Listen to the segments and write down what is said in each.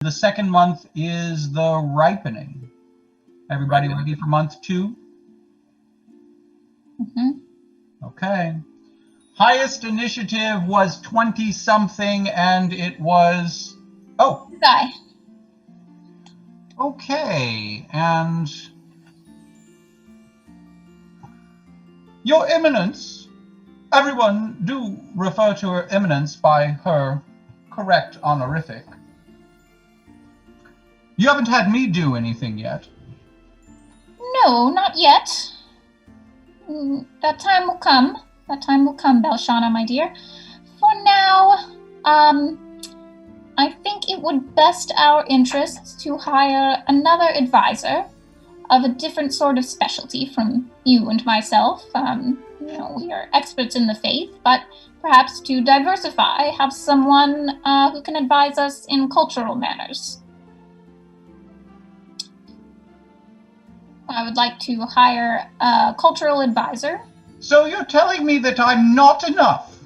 The second month is the ripening. Everybody ready for month 2? Mm-hmm. Okay. Highest initiative was 20-something, and it was... Oh. Guy. Okay, and... Your Eminence. Everyone do refer to her Eminence by her correct honorific. You haven't had me do anything yet. No, not yet. That time will come. That time will come, Belshana, my dear. For now, I think it would best our interests to hire another advisor of a different sort of specialty from you and myself. We are experts in the faith, but perhaps to diversify, have someone who can advise us in cultural matters. I would like to hire a cultural advisor. So you're telling me that I'm not enough?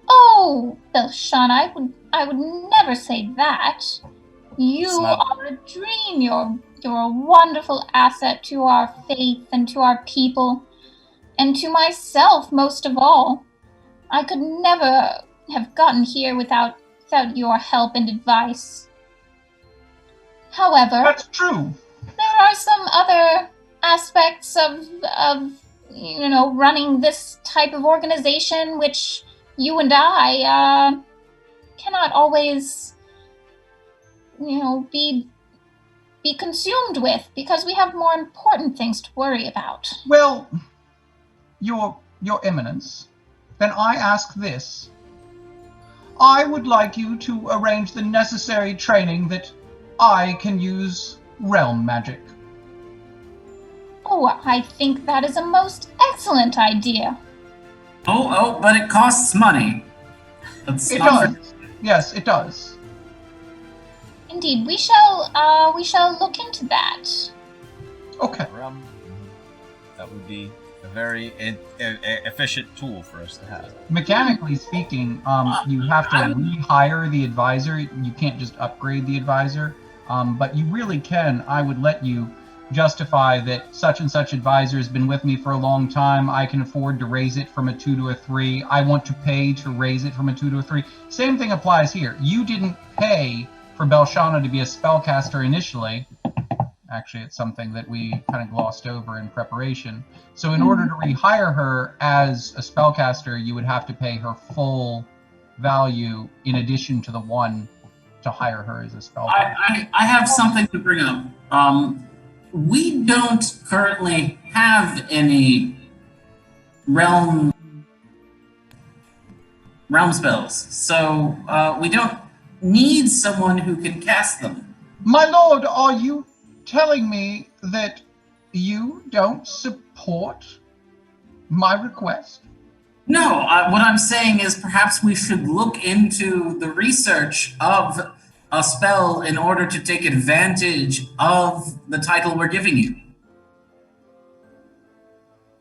Oh, Belshana, I would never say that. You are a dream. You're a wonderful asset to our faith and to our people, and to myself most of all. I could never have gotten here without your help and advice. However, that's true. There are some other aspects of running this type of organization which you and I cannot always be consumed with, because we have more important things to worry about. Well, your Eminence, then I ask this. I would like you to arrange the necessary training that I can use realm magic. Oh, I think that is a most excellent idea. Oh, but it costs money. It does. Yes, it does. Indeed, we shall look into that. Okay. That would be a very efficient tool for us to have. Mechanically speaking, you have to rehire the advisor. You can't just upgrade the advisor. But you really can. I would let you justify that such and such advisor has been with me for a long time. I can afford to raise it from a 2 to a 3. I want to pay to raise it from a 2 to a 3. Same thing applies here. You didn't pay for Belshana to be a spellcaster initially. Actually, it's something that we kind of glossed over in preparation. So in order to rehire her as a spellcaster, you would have to pay her full value in addition to the one to hire her as a spellcaster. I have something to bring up. We don't currently have any realm spells, so we don't need someone who can cast them. My lord, are you telling me that you don't support my request? No, what I'm saying is perhaps we should look into the research of a spell in order to take advantage of the title we're giving you.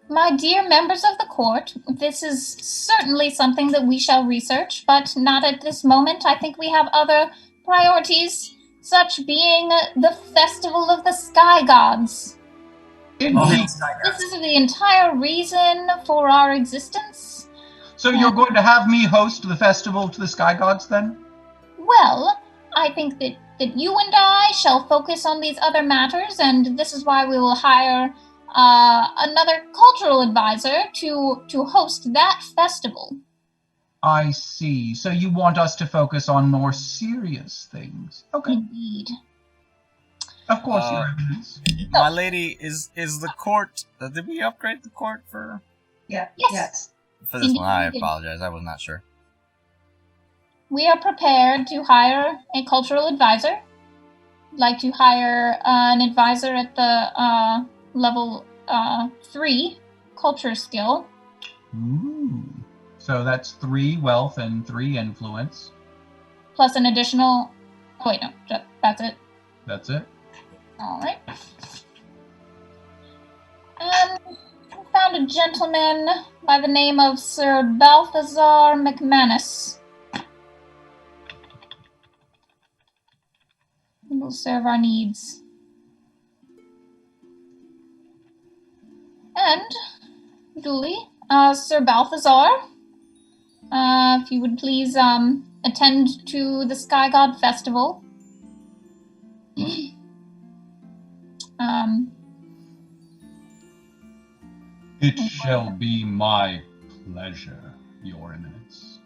My dear members of the court, this is certainly something that we shall research, but not at this moment. I think we have other priorities, such being the Festival of the Sky Gods. Indeed. This is the entire reason for our existence. So you're going to have me host the Festival to the Sky Gods, then? Well, I think that you and I shall focus on these other matters, and this is why we will hire another cultural advisor to host that festival. I see. So you want us to focus on more serious things. Okay. Indeed. Of course, Your Eminence. My lady, is the court... did we upgrade the court for... Yeah. Yes. For this one, I apologize. I was not sure. We are prepared to hire a cultural advisor. I'd like to hire an advisor at the level 3 culture skill. Ooh. So that's 3 wealth and 3 influence. Plus an additional... Oh, wait, no. That's it. That's it. All right. And we found a gentleman by the name of Sir Balthazar McManus. It will serve our needs. And, duly, Sir Balthazar, if you would please attend to the Sky God Festival. It shall be my pleasure, Your Eminence.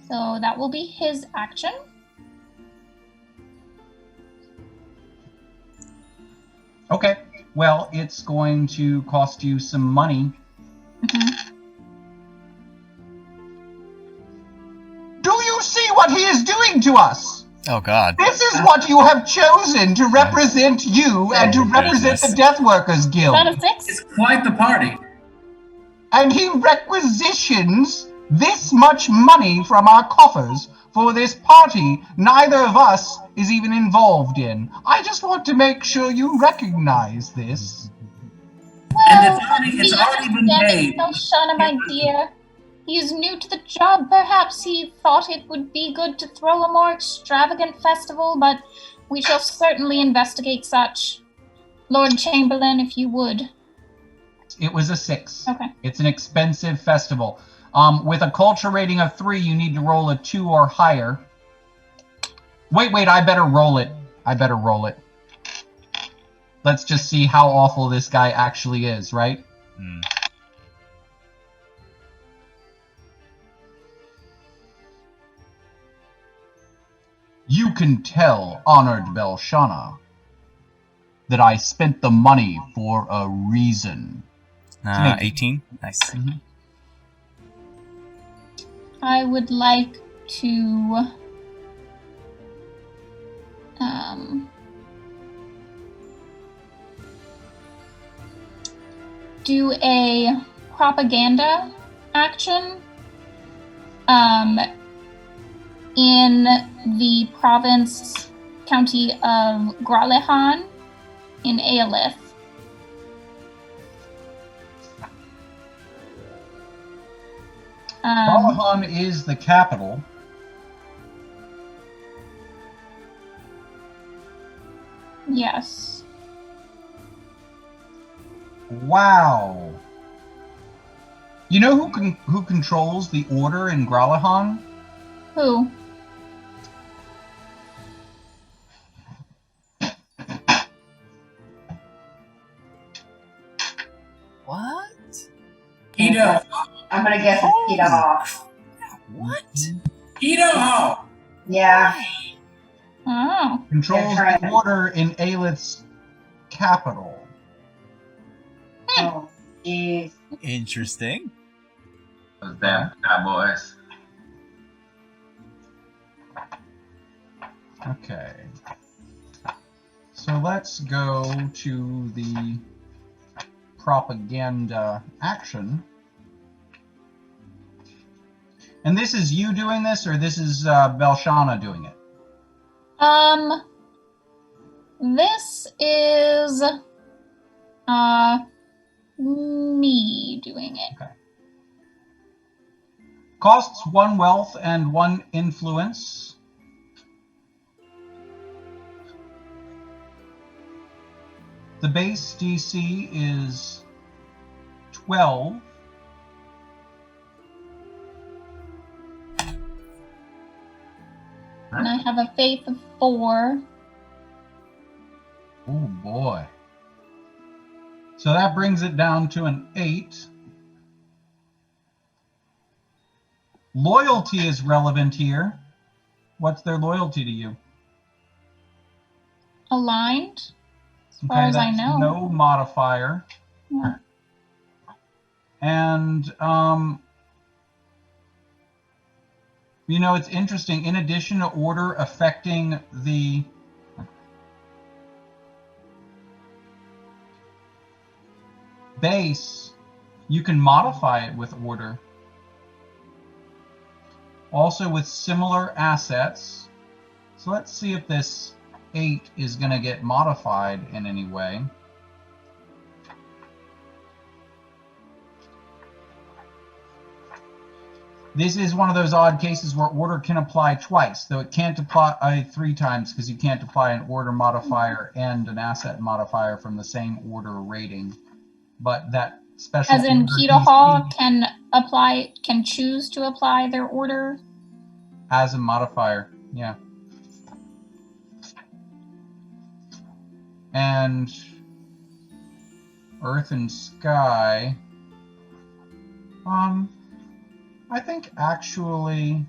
So that will be his action. Okay. Well, it's going to cost you some money. Do you see what he is doing to us? Oh God. This is what you have chosen to represent you and to represent the Death Workers Guild. Is that a 6? It's quite the party. And he requisitions this much money from our coffers for this party neither of us is even involved in. I just want to make sure you recognize this. Well, And it's already been paid. Shana, my dear. He is new to the job. Perhaps he thought it would be good to throw a more extravagant festival, but we shall certainly investigate such. Lord Chamberlain, if you would. It was a 6. Okay. It's an expensive festival. With a culture rating of 3, you need to roll a 2 or higher. Wait, I better roll it. Let's just see how awful this guy actually is, right? You can tell, honored Belshana, that I spent the money for a reason. 18. Nice. Mm-hmm. I would like to do a propaganda action in the county of Gralehan in Aelith. Gralehan is the capital. Yes. Wow. You know who controls the order in Gralehan? Who? What? Ito. I'm gonna guess it's Peter Hawk. What? Ito. Yeah. Oh. Controls They're the trying. order in Aelith's capital. Oh, jeez. Interesting. Those damn cowboys. Okay. So let's go to the propaganda action. And this is you doing this, or this is Belshana doing it? This is me doing it. Okay. Costs 1 wealth and 1 influence. The base DC is 12. And I have a faith of 4. Oh boy. So that brings it down to an 8. Loyalty is relevant here. What's their loyalty to you? Aligned, as far as I that's know. no modifier. Yeah. And, you know, it's interesting. In addition to order affecting the base, you can modify it with order. Also with similar assets. So let's see if this 8 is going to get modified in any way. This is one of those odd cases where order can apply twice, though it can't apply 3 times because you can't apply an order modifier and an asset modifier from the same order rating. But that special As in, order Kita Hall DC can choose to apply their order. as a modifier, yeah. And Earth and Sky. I think actually,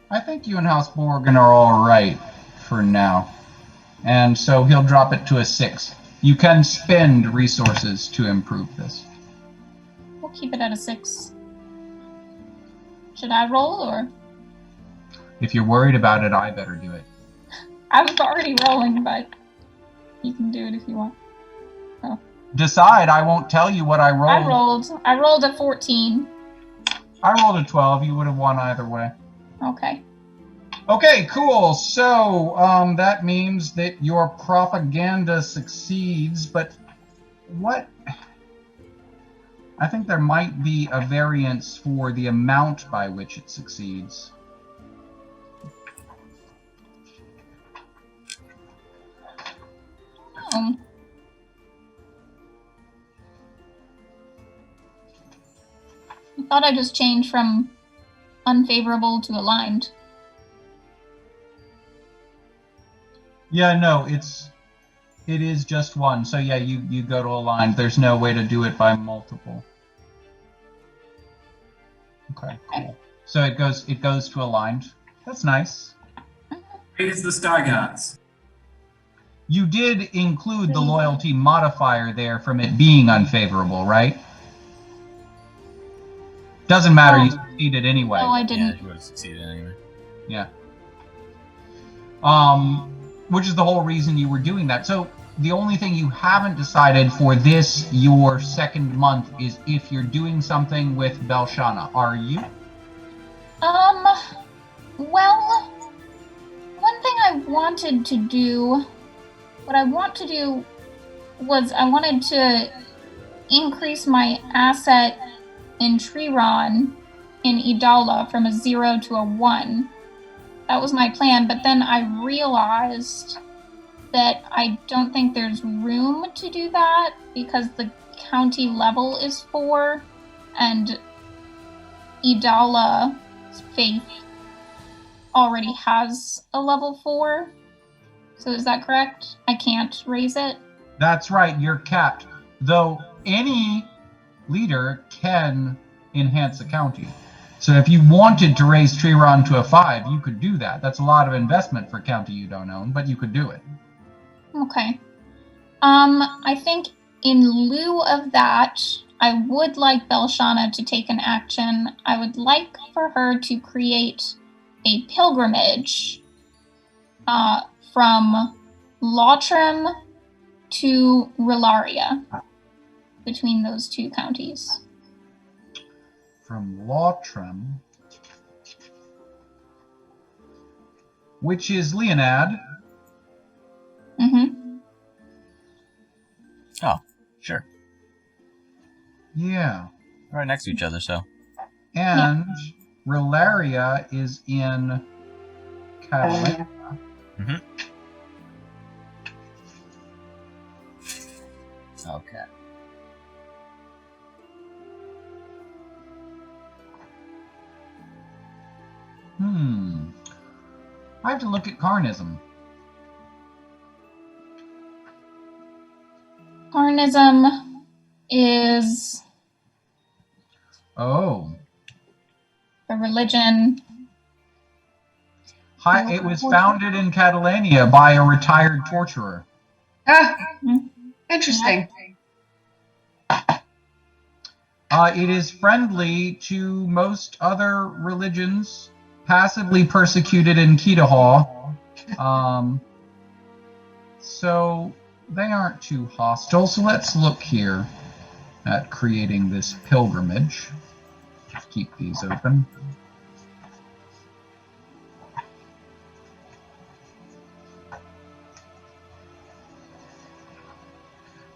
I think you and House Borgen are all right for now. And so he'll drop it to a 6. You can spend resources to improve this. We'll keep it at a 6. Should I roll, or? If you're worried about it, I better do it. I was already rolling, but you can do it if you want. Oh. Decide, I won't tell you what I rolled. I rolled a 14. I rolled a 12. You would have won either way. Okay. Okay, cool. So that means that your propaganda succeeds, but what? I think there might be a variance for the amount by which it succeeds. I thought I just changed from unfavorable to aligned. Yeah, no, it is just 1. So yeah, you go to aligned. There's no way to do it by multiple. Okay, cool. So it goes to aligned. That's nice. Praise the Star Gods. You did include the loyalty modifier there from it being unfavorable, right? Doesn't matter, you succeeded anyway. No, I didn't. Yeah, you would have succeeded anyway. Yeah. Which is the whole reason you were doing that. So the only thing you haven't decided for this, your second month, is if you're doing something with Belshana. Are you? Well, one thing I wanted to do, what I want to do was I wanted to increase my asset in Triron in Idala from a 0 to a 1. That was my plan, but then I realized that I don't think there's room to do that because the county level is 4 and Idala's faith already has a level 4. So is that correct? I can't raise it? That's right, you're capped. Though any leader can enhance a county. So if you wanted to raise Triron to a 5, you could do that. That's a lot of investment for a county you don't own, but you could do it. Okay. I think in lieu of that, I would like Belshana to take an action. I would like for her to create a pilgrimage from Lautrim to Rilaria, between those 2 counties. From Lautrim, which is Leonad. Mm-hmm. Oh, sure. Yeah. Right next to each other, so. And Rilaria is in Catalan. Mm-hmm. Okay. I have to look at Carnism. Carnism is Oh. a religion. It was founded in Catalonia by a retired torturer. Interesting. It is friendly to most other religions, passively persecuted in Kitahal. So they aren't too hostile. So let's look here at creating this pilgrimage. Just keep these open.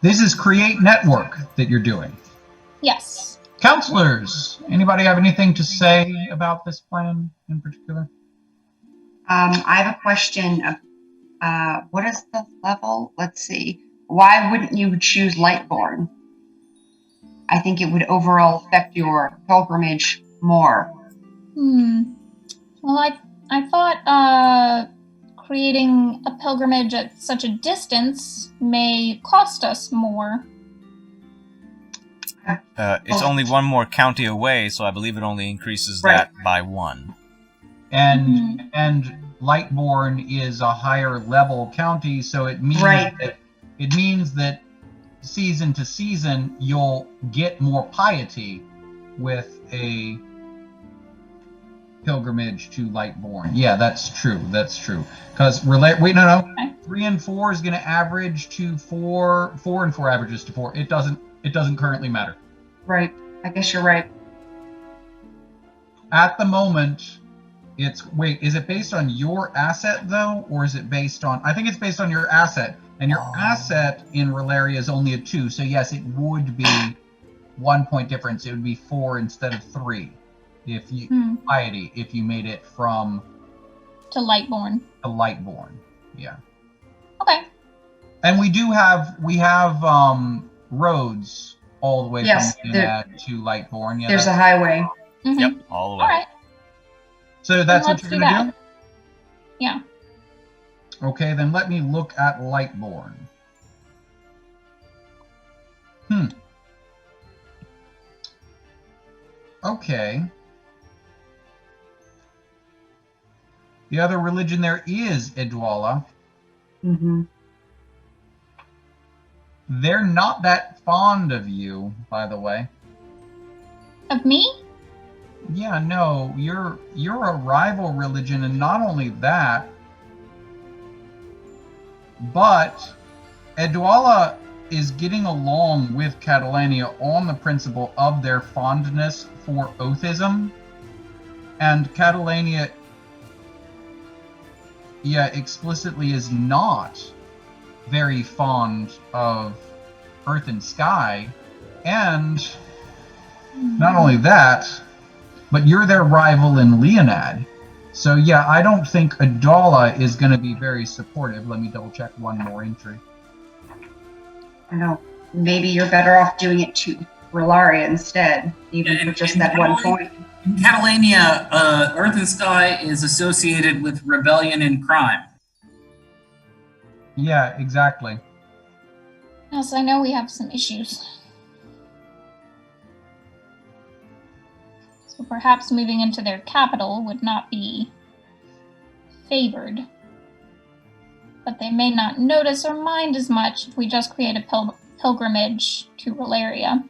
This is create network that you're doing. Counselors, anybody have anything to say about this plan in particular? I have a question. What is the level? Let's see. Why wouldn't you choose Lightborn? I think it would overall affect your pilgrimage more. Well, I thought creating a pilgrimage at such a distance may cost us more. It's only one more county away, so I believe it only increases Right. that by 1. And Lightborn is a higher level county, so it means Right. that season to season you'll get more piety with a pilgrimage to Lightborn. Yeah, that's true. That's true. Because wait, no. Okay. 3 and 4 is going to average to 4. 4 and 4 averages to 4. It doesn't currently matter. Right. I guess you're right. At the moment, is it based on your asset though, or is it based on? I think it's based on your asset, and your asset in Rolaria is only a 2. So yes, it would be 1 point difference. It would be 4 instead of 3 if you piety if you made it from To Lightborn. to Lightborn. Yeah. Okay. And we have roads all the way Yes, from Leonad to Lightborn. Yeah. There's a highway. Mhm. Yep, all the way. All right. So that's what Let's you're do gonna that. Yeah. do? Okay, then let me look at Lightborn. Okay. The other religion there is Edwala. Mm-hmm. They're not that fond of you, by the way. Of me? Yeah, no, you're a rival religion, and not only that, but Edwala is getting along with Catalania on the principle of their fondness for Othism, and Catalania, explicitly is not very fond of Earth and Sky, and not only that, but you're their rival in Leonad. So yeah, I don't think Adala is going to be very supportive. Let me double check one more entry. I know. Maybe you're better off doing it to Rolaria instead, even for just that 1 point. In Catalania, Earth and Sky is associated with rebellion and crime. Yeah, exactly. Yes, I know we have some issues. So perhaps moving into their capital would not be favored. But they may not notice or mind as much if we just create a pilgrimage to Rolaria.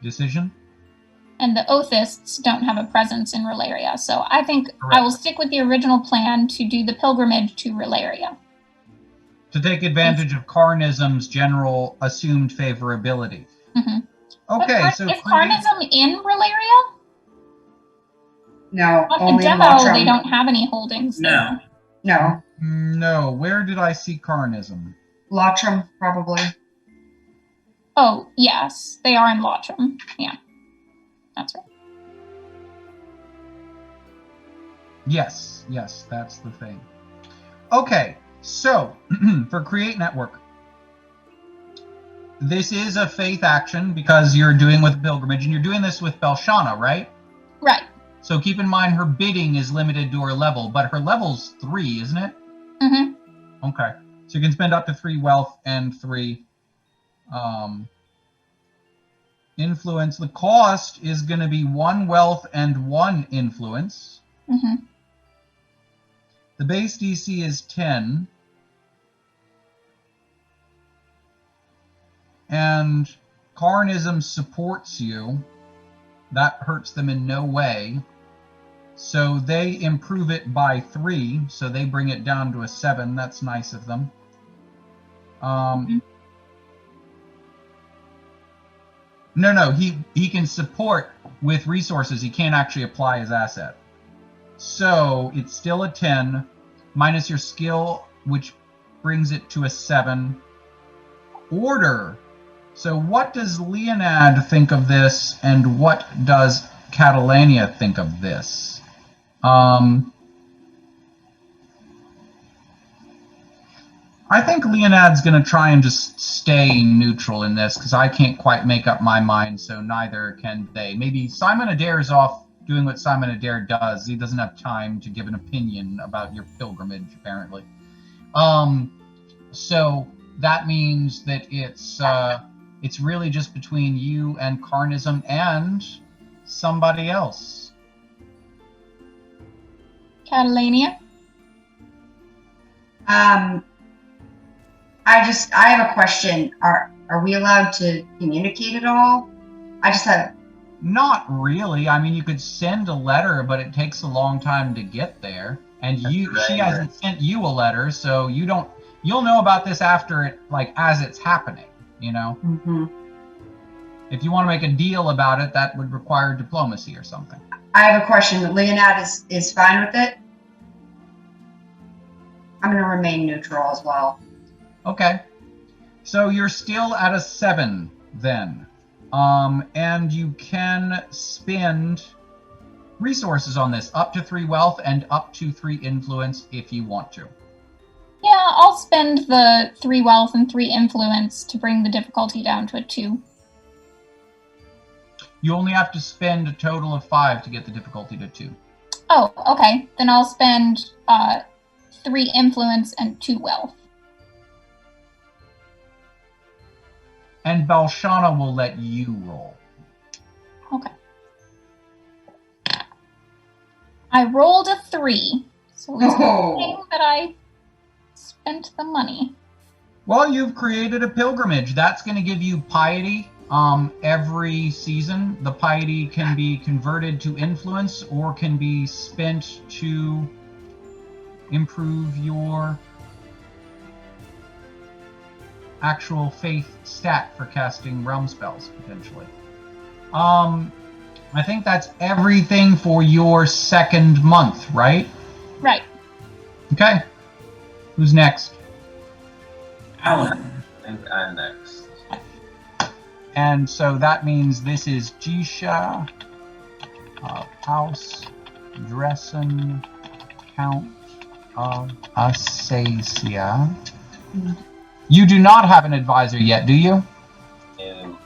Decision? And the Othists don't have a presence in Rolaria, so I think Correct. I will stick with the original plan to do the pilgrimage to Rolaria. To take advantage of Carnism's general assumed favorability. Mm-hmm. Okay, But so is Carnism in Rolaria? No, On only the in demo, Lotram. they don't have any holdings there. No. No, No, where did I see Carnism? Lotram probably. Oh, yes, they are in Lotram. Yeah, that's right. Yes, that's the thing. Okay, so for Create Network, this is a faith action because you're doing with pilgrimage, and you're doing this with Belshana, right? Right. So keep in mind her bidding is limited to her level, but her level's 3, isn't it? Mm-hmm. Okay, so you can spend up to 3 wealth and 3 influence. The cost is going to be 1 wealth and 1 influence. Mm-hmm. The base DC is 10. And Carnism supports you. That hurts them in no way. So they improve it by 3. So they bring it down to a 7. That's nice of them. No, he can support with resources. He can't actually apply his asset. So it's still a 10 minus your skill, which brings it to a 7. order. So what does Leonad think of this, and what does Catalania think of this? I think Leonad's going to try and just stay neutral in this, because I can't quite make up my mind, so neither can they. Maybe Simon Adair's off doing what Simon Adair does. He doesn't have time to give an opinion about your pilgrimage, apparently. So that means that it's really just between you and Carnism and somebody else. Catalania? I have a question. Are we allowed to communicate at all? I just have. Not really. I mean, you could send a letter, but it takes a long time to get there. And she hasn't sent you a letter, so you don't. You'll know about this after it, like as it's happening. You know. Mm-hmm. If you want to make a deal about it, that would require diplomacy or something. I have a question. Leonard is fine with it. I'm going to remain neutral as well. Okay. So you're still at a 7 then. And you can spend resources on this, up to 3 wealth and up to 3 influence if you want to. Yeah, I'll spend the 3 wealth and 3 influence to bring the difficulty down to a 2. You only have to spend a total of 5 to get the difficulty to 2. Oh, okay. Then I'll spend 3 influence and 2 wealth. And Balshana will let you roll. Okay. I rolled a 3, so it's saying that I spent the money. Well, you've created a pilgrimage. That's going to give you piety every season. The piety can be converted to influence or can be spent to improve your actual faith stat for casting realm spells, potentially. I think that's everything for your second month, right? Right. Okay. Who's next? Alan. I think I'm next. And so that means this is Jisha, House, Dressen, Count of Asacia. You do not have an advisor yet, do you? And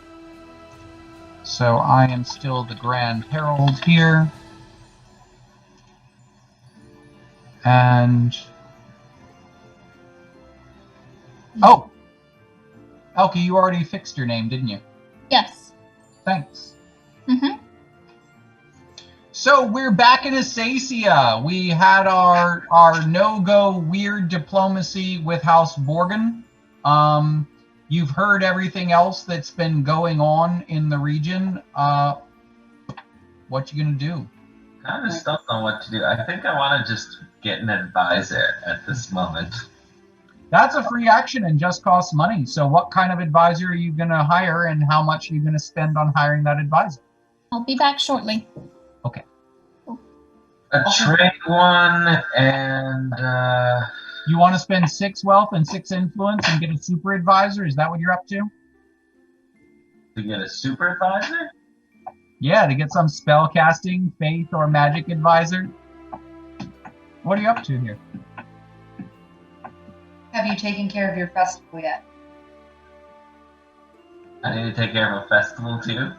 So I am still the Grand Herald here. And... Oh! Elke, you already fixed your name, didn't you? Yes. Thanks. Mm-hmm. So we're back in Asacia. We had our no-go weird diplomacy with House Borgen. You've heard everything else that's been going on in the region. What you gonna do? kind of stumped on what to do. I think I want to just get an advisor at this moment. That's a free action and just costs money. So what kind of advisor are you gonna hire, and how much are you gonna spend on hiring that advisor? I'll be back shortly. Okay. A trade one and You want to spend 6 wealth and 6 influence and get a super advisor? Is that what you're up to? to get a supervisor? Yeah, to get some spell casting, faith, or magic advisor. What are you up to here? Have you taken care of your festival yet? I need to take care of a festival too.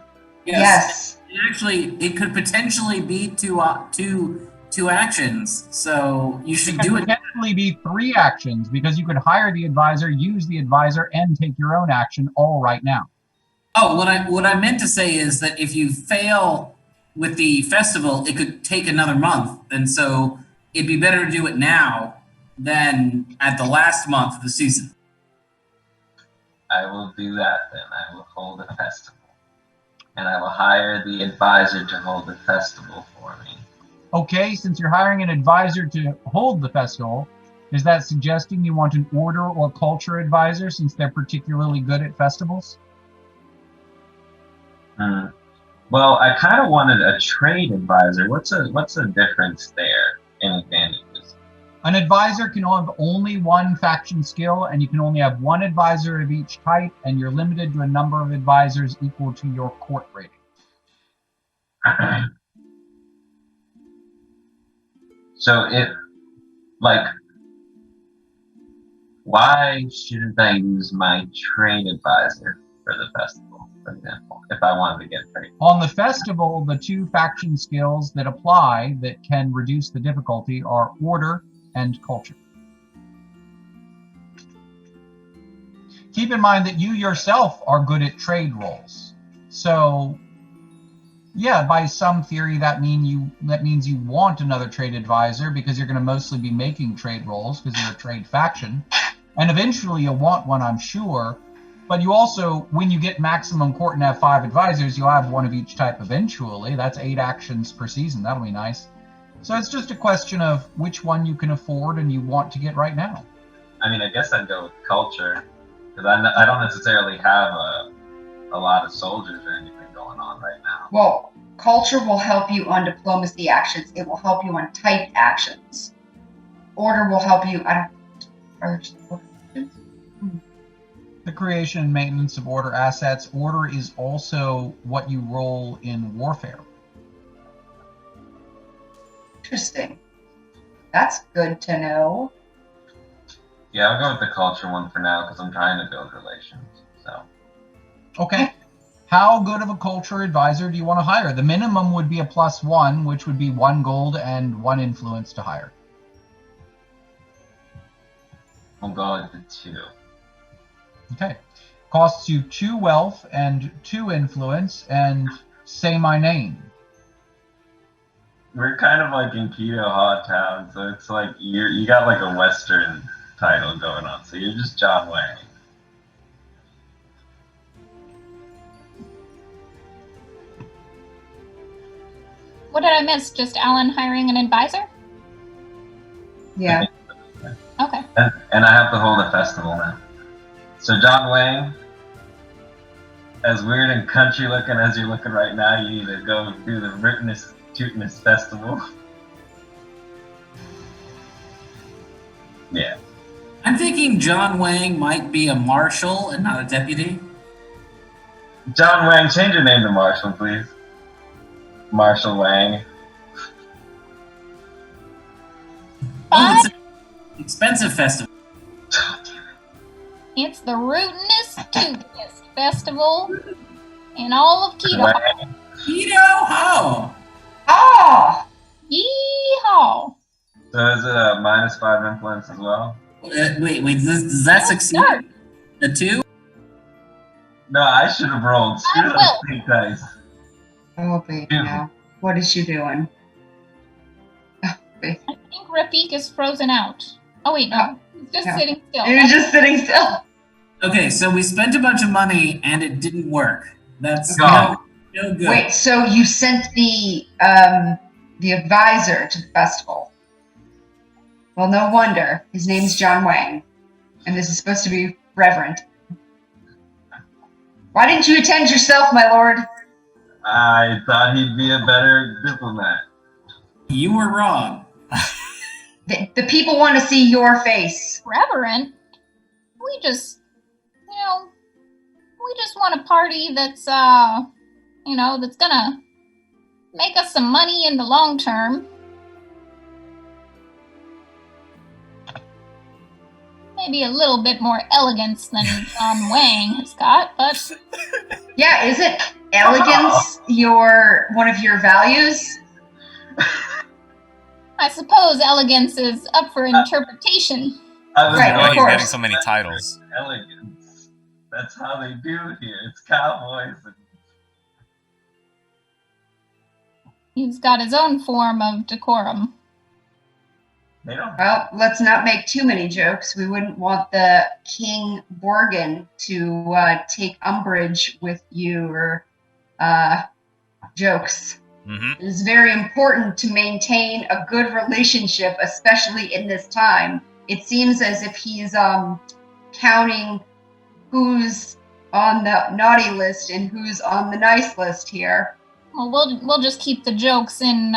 Yes. Actually, it could potentially be two actions, so you should It do could it. potentially be 3 actions, because you could hire the advisor, use the advisor, and take your own action all right now. Oh, what I meant to say is that if you fail with the festival, it could take another month, and so it'd be better to do it now than at the last month of the season. I will do that then. I will hold a festival. And I will hire the advisor to hold the festival for me. Okay, since you're hiring an advisor to hold the festival, is that suggesting you want an order or culture advisor, since they're particularly good at festivals? Well, I kind of wanted a trade advisor. What's a difference there in advantages? An advisor can have only one faction skill, and you can only have one advisor of each type, and you're limited to a number of advisors equal to your court rating. So why shouldn't I use my trade advisor for the festival, for example, if I wanted to get trade? On the festival, the two faction skills that apply that can reduce the difficulty are order and culture. Keep in mind that you yourself are good at trade rolls. So yeah, by some theory that means you want another trade advisor because you're going to mostly be making trade rolls because you're a trade faction. And eventually you'll want one, I'm sure. But you also, when you get maximum court and have 5 advisors, you'll have one of each type eventually. That's 8 actions per season. That'll be nice. So it's just a question of which one you can afford and you want to get right now. I mean, I guess I'd go with culture, because I don't necessarily have a lot of soldiers or anything going on right now. Well, culture will help you on diplomacy actions. It will help you on typed actions. Order will help you. The creation and maintenance of order assets. Order is also what you roll in warfare. Interesting. That's good to know. Yeah, I'll go with the culture one for now because I'm trying to build relations. So. Okay. How good of a culture advisor do you want to hire? The minimum would be a +1, which would be 1 gold and 1 influence to hire. We'll go with the 2. Okay. Costs you 2 wealth and 2 influence, and say my name. We're kind of like in Keto Hot Town, so it's like you got like a Western title going on, so you're just John Wayne. What did I miss? Just Alan hiring an advisor? Yeah. Okay. And I have to hold a festival now. So John Wayne, as weird and country looking as you're looking right now, you need to go do the Rootinest Tootinest Festival. Yeah. I'm thinking John Wang might be a marshal and not a deputy. John Wang, change your name to Marshall, please. Marshall Wang. Oh, it's an expensive festival. It's the rootinest, tootinest festival in all of Keto. Wang. Keto ho! Oh! Yeehaw! So is it a -5 influence as well? Wait, does that succeed? Start. The 2? No, I should have rolled. Screw I those will. pink dice. Oh, baby, Ew. now. What is she doing? Oh, baby. I think Rafik is frozen out. Oh wait, no. He's just No. sitting still. You're just sitting still. Okay, so we spent a bunch of money and it didn't work. That's No. no good. Wait, so you sent the advisor to the festival. Well, no wonder. His name's John Wang. And this is supposed to be reverent. Why didn't you attend yourself, my lord? I thought he'd be a better diplomat. You were wrong. The people want to see your face. Reverend? We just want a party that's, that's gonna make us some money in the long term. Maybe a little bit more elegance than John Wang has got, but Yeah, isn't elegance one of your values? I suppose elegance is up for interpretation. I was Right, Oh, of going he's getting course. so many titles. elegance. That's how they do here. It's cowboys. And He's got his own form of decorum. they don't. Well, let's not make too many jokes. We wouldn't want the King Borgin to take umbrage with your jokes. Mm-hmm. It is very important to maintain a good relationship, especially in this time. It seems as if he's counting who's on the naughty list and who's on the nice list here. Well, we'll just keep the jokes in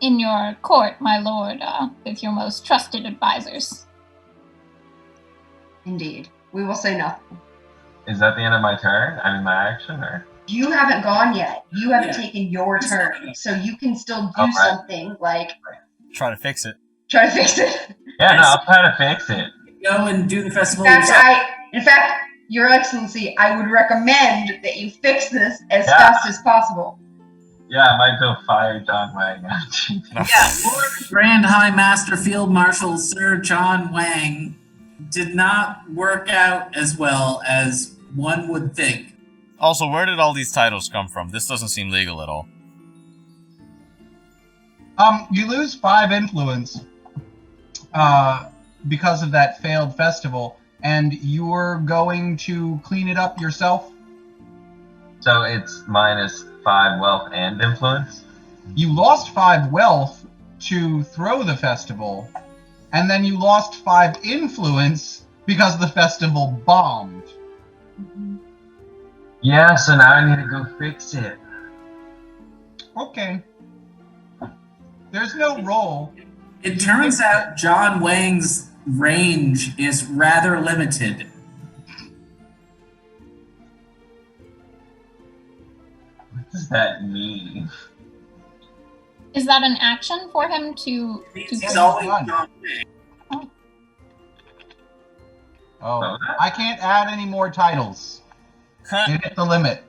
in your court, my lord, with your most trusted advisors. Indeed. We will say nothing. Is that the end of my turn? I mean, my action, or? You haven't gone yet. You haven't Yeah. taken your turn. So you can still do Oh, right. something like Try to fix it. try to fix it. Yeah, no, I'll try to fix it. Go and do the In festival fact, yourself. Your Excellency, I would recommend that you fix this as Yeah. fast as possible. Yeah, I might go fire John Wang. Yeah, Lord Grand High Master Field Marshal Sir John Wang did not work out as well as one would think. Also, where did all these titles come from? This doesn't seem legal at all. You lose 5 influence because of that failed festival, and you're going to clean it up yourself. So it's -5 wealth and influence? You lost 5 wealth to throw the festival, and then you lost 5 influence because the festival bombed. Yeah, so now I need to go fix it. Okay. There's no roll. It turns out John Wang's range is rather limited. What does that mean? Is that an action for him to He's always done. John Wang. Oh, I can't add any more titles. It hit the limit.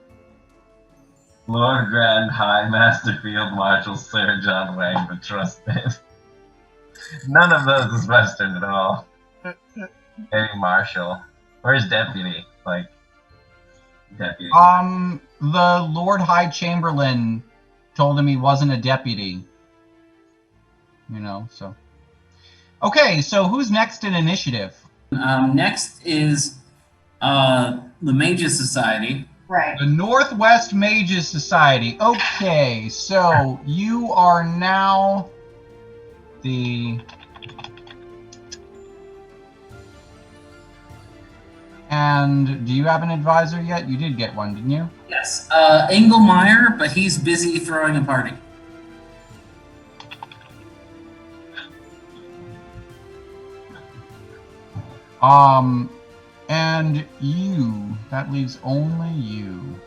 Lord Grand High Master Field Marshal Sir John Wang the Trusted. None of those is Western at all. Maybe Marshal. Where's Deputy? Like, Deputy. The Lord High Chamberlain told him he wasn't a deputy. You know, so. Okay, so who's next in initiative? Next is the Mages Society. Right. The Northwest Mages Society. Okay, so you are now the... And do you have an advisor yet? You did get one, didn't you? Yes, Engelmeyer, but he's busy throwing a party. And you, that leaves only you.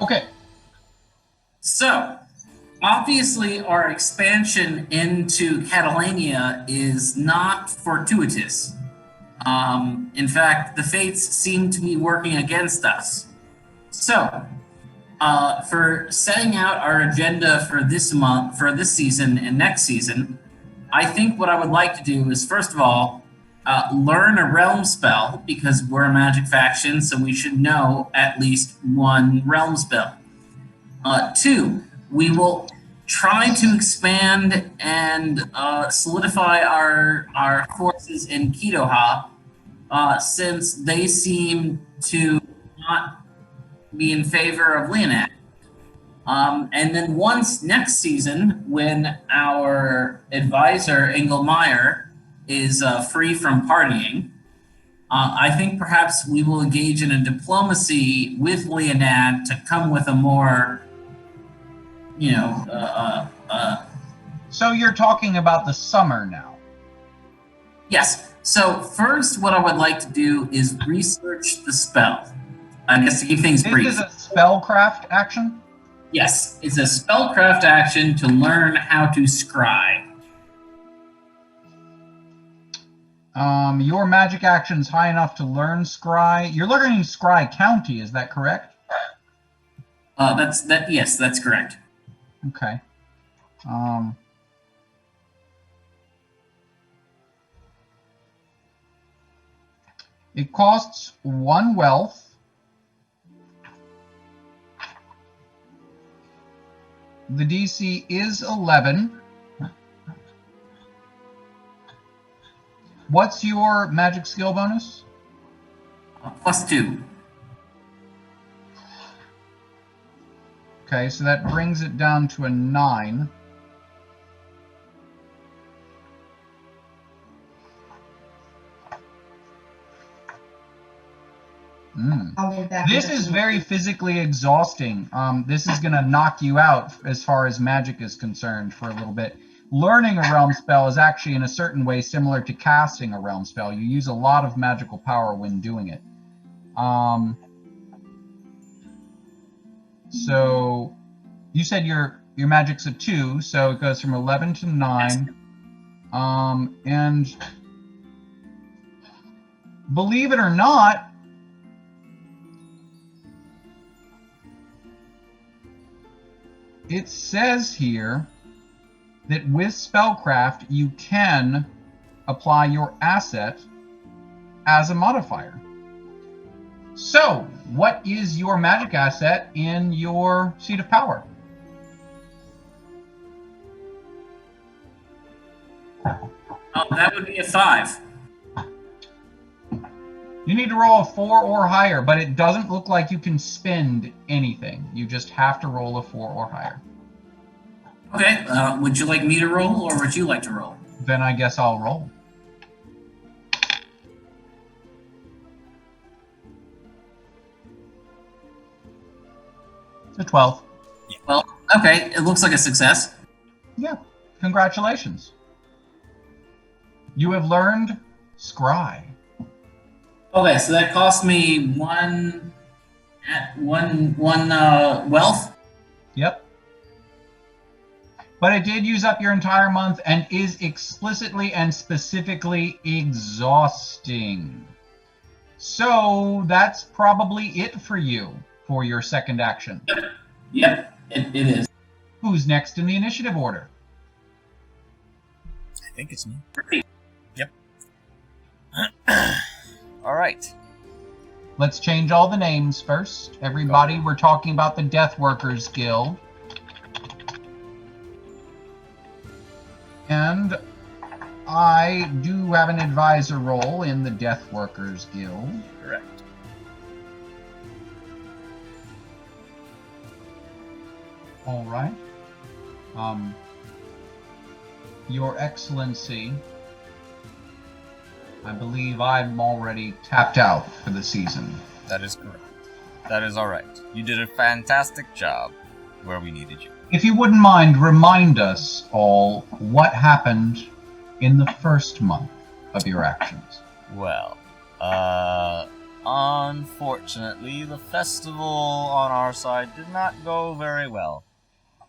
Okay. So, obviously, our expansion into Catalonia is not fortuitous. In fact, the fates seem to be working against us. So, for setting out our agenda for this month, for this season and next season, I think what I would like to do is, first of all, learn a realm spell, because we're a magic faction, so we should know at least one realm spell. 2, we will try to expand and solidify our forces in Kitoha, since they seem to not be in favor of Leonad. And then once next season, when our advisor, Engelmeyer, is free from partying, I think perhaps we will engage in a diplomacy with Leonad to come with a more, So you're talking about the summer now. Yes. So first, what I would like to do is research the spell. I guess to keep things This brief. is a spellcraft action? Yes, it's a spellcraft action to learn how to scry. Your magic action's high enough to learn Scry. You're learning Scry County, is that correct? Yes, that's correct. Okay. It costs 1 wealth. The DC is 11. What's your magic skill bonus? +2. Okay, so that brings it down to a 9. I'll move back This into is fluid. very physically exhausting. This is going to knock you out as far as magic is concerned for a little bit. Learning a realm spell is actually in a certain way similar to casting a realm spell. You use a lot of magical power when doing it. So you said your magic's a 2, so it goes from 11 to 9. And believe it or not, it says here that with spellcraft you can apply your asset as a modifier. So, what is your magic asset in your seat of power? Oh, that would be a 5. You need to roll a 4 or higher, but it doesn't look like you can spend anything. You just have to roll a 4 or higher. Okay, would you like me to roll, or would you like to roll? Then I guess I'll roll. It's a 12. Well, okay, it looks like a success. Yeah, congratulations. You have learned Scry. Okay, so that cost me one wealth. Yep. But it did use up your entire month and is explicitly and specifically exhausting. So that's probably it for you for your second action. Yep, it is. Who's next in the initiative order? I think it's me. Yep. All right. Let's change all the names first. Everybody, we're talking about the Death Workers Guild. And I do have an advisor role in the Death Workers Guild. Correct. All right. Your Excellency, I believe I'm already tapped out for the season. That is correct. That is all right. You did a fantastic job where we needed you. If you wouldn't mind, remind us all what happened in the first month of your actions. Well, unfortunately, the festival on our side did not go very well.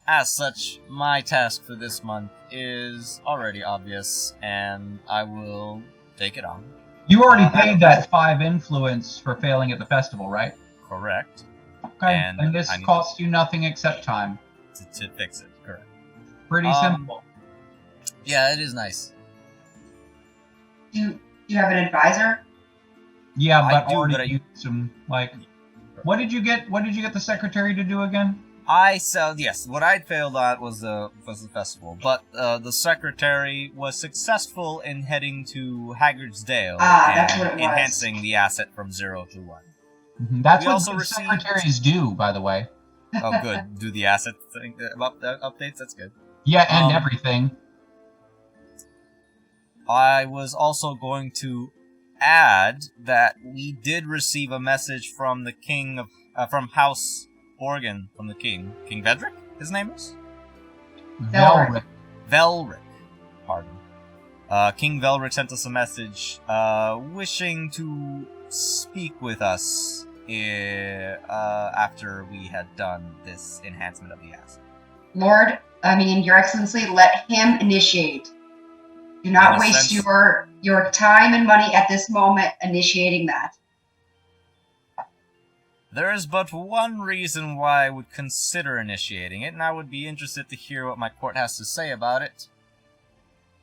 As such, my task for this month is already obvious, and I will take it on. You already paid that 5 influence for failing at the festival, right? Correct. Okay, And and this I need costs you nothing except time. To fix it. Correct. Pretty simple. Yeah, it is nice. Do you have an advisor? Yeah, I but do, already but I- used some, like... What did you get the secretary to do again? Yes, what I failed at was the festival, but the secretary was successful in heading to Haggard's Dale That's and what it was. enhancing the asset from 0 to 1. That's We what also good received- secretaries do, by the way. Oh, good. Do the asset thing, updates? That's good. Yeah, and everything. I was also going to add that we did receive a message from the king of from House Organ from the king Vedrick. His name is Velric. Velrick. Pardon. King Velrick sent us a message, wishing to speak with us after we had done this enhancement of the asset. Your Excellency, let him initiate. Do not In a waste sense- your time and money at this moment initiating that. There is but one reason why I would consider initiating it, and I would be interested to hear what my court has to say about it.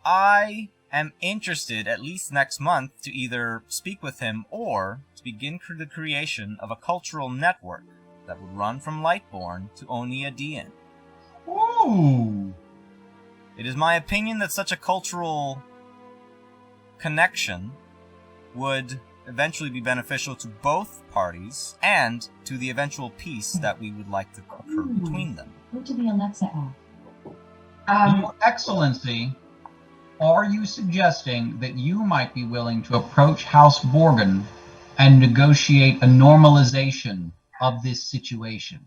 I am interested, at least next month, to either speak with him or to begin the creation of a cultural network that would run from Lightborn to Oniadian. Ooh. It is my opinion that such a cultural connection would eventually be beneficial to both parties and to the eventual peace that we would like to occur between them. Go to the Alexa app. Your Excellency, are you suggesting that you might be willing to approach House Borgen and negotiate a normalization of this situation?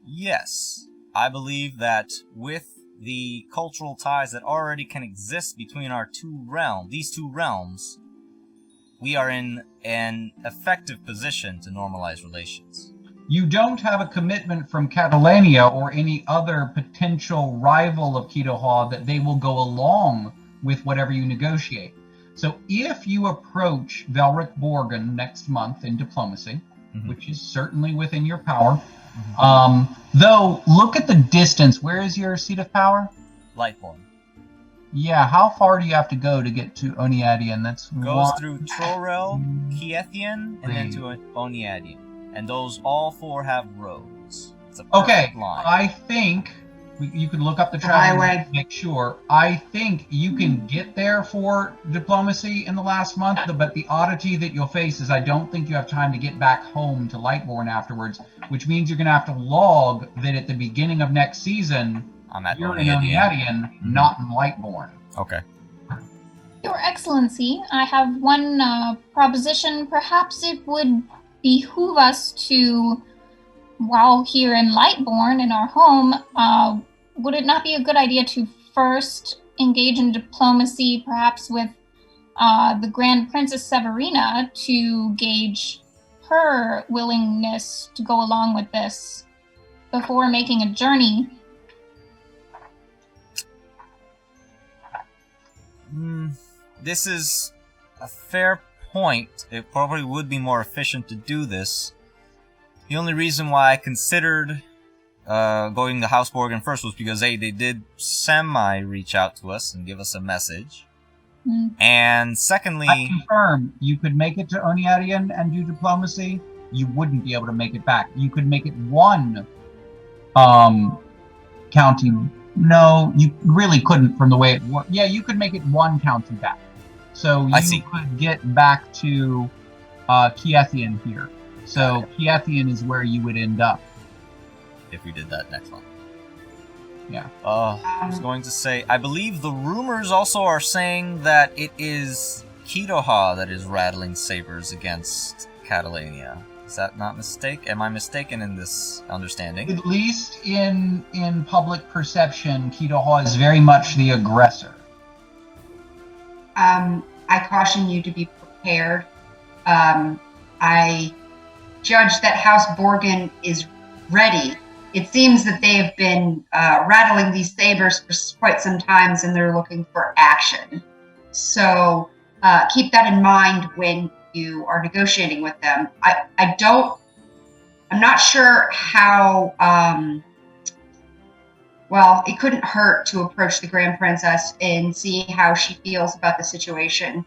Yes, I believe that with the cultural ties that already can exist between these two realms, we are in an effective position to normalize relations. You don't have a commitment from Catalonia or any other potential rival of Kitoha that they will go along with whatever you negotiate. So if you approach Velric Borgen next month in diplomacy, which is certainly within your power, though look at the distance. Where is your seat of power? Lightborn. Yeah, how far do you have to go to get to Oniadian? That's Goes through Trorel, Kiethian, and then to Oniadian. And those all four have roads. It's a perfect line. I think you could look up the highway. travel to make sure. I think you can get there for diplomacy in the last month, but the oddity that you'll face is I don't think you have time to get back home to Lightborn afterwards, which means you're going to have to log that at the beginning of next season, I'm at you're in Oniadian, not in Lightborn. Okay. Your Excellency, I have one proposition. Perhaps it would behoove us to, while here in Lightborn, in our home, would it not be a good idea to first engage in diplomacy, perhaps with the Grand Princess Severina, to gauge her willingness to go along with this before making a journey? This is a fair point. It probably would be more efficient to do this. The only reason why I considered going to House Borgen first was because they did semi-reach out to us and give us a message. And secondly... I confirm, you could make it to Oniadian and do diplomacy. You wouldn't be able to make it back. You could make it one county. No, you really couldn't from the way it worked. Yeah, you could make it one county back. So you could get back to Kiethian here. So Kiethian is where you would end up. If we did that next month. Yeah. I was going to say, I believe the rumors also are saying that it is Kitoha that is rattling sabers against Catalonia. Is that not mistake? Am I mistaken in this understanding? At least in public perception, Kitoha is very much the aggressor. I caution you to be prepared. I judge that House Borgen is ready. It seems that they have been rattling these sabers for quite some time, and they're looking for action. So keep that in mind when you are negotiating with them. I'm not sure how, well, it couldn't hurt to approach the Grand Princess and see how she feels about the situation,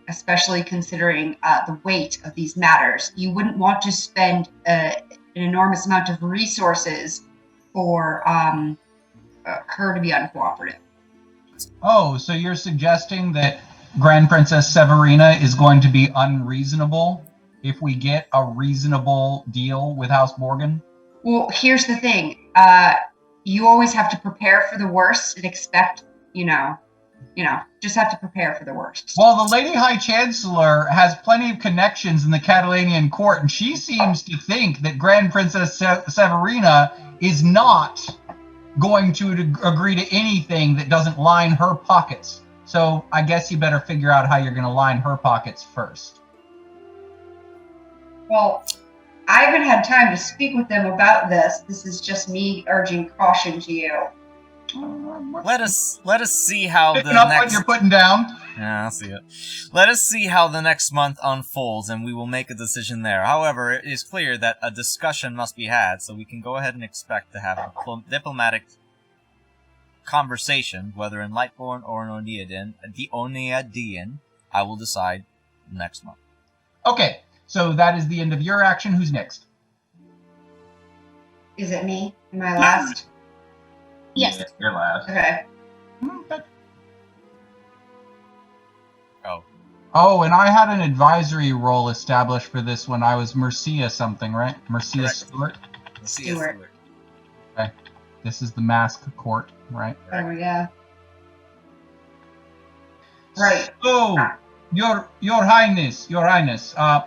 especially considering the weight of these matters. You wouldn't want to spend an enormous amount of resources for her to be uncooperative. Oh, so you're suggesting that Grand Princess Severina is going to be unreasonable if we get a reasonable deal with House Borgen? Well, here's the thing. You always have to prepare for the worst and expect, just have to prepare for the worst. Well, the Lady High Chancellor has plenty of connections in the Catalanian court, and she seems to think that Grand Princess Severina is not going to agree to anything that doesn't line her pockets. So I guess you better figure out how you're going to line her pockets first. Well, I haven't had time to speak with them about this. This is just me urging caution to you. Let us see how Picking up what you're putting down. Yeah, I'll see it. Let us see how the next month unfolds, and we will make a decision there. However, it is clear that a discussion must be had, so we can go ahead and expect to have a diplomatic conversation, whether in Lightborn or in Oniadian. I will decide next month. Okay, so that is the end of your action. Who's next? Is it me? Am I last? Yes. Yeah, you're last. Okay. Oh. Oh, and I had an advisory role established for this when I was Mercia something, right? Mercia Correct. Stewart. C.S. Stewart. Stewart. This is the mask court, right? Oh yeah. Right. So, your Highness,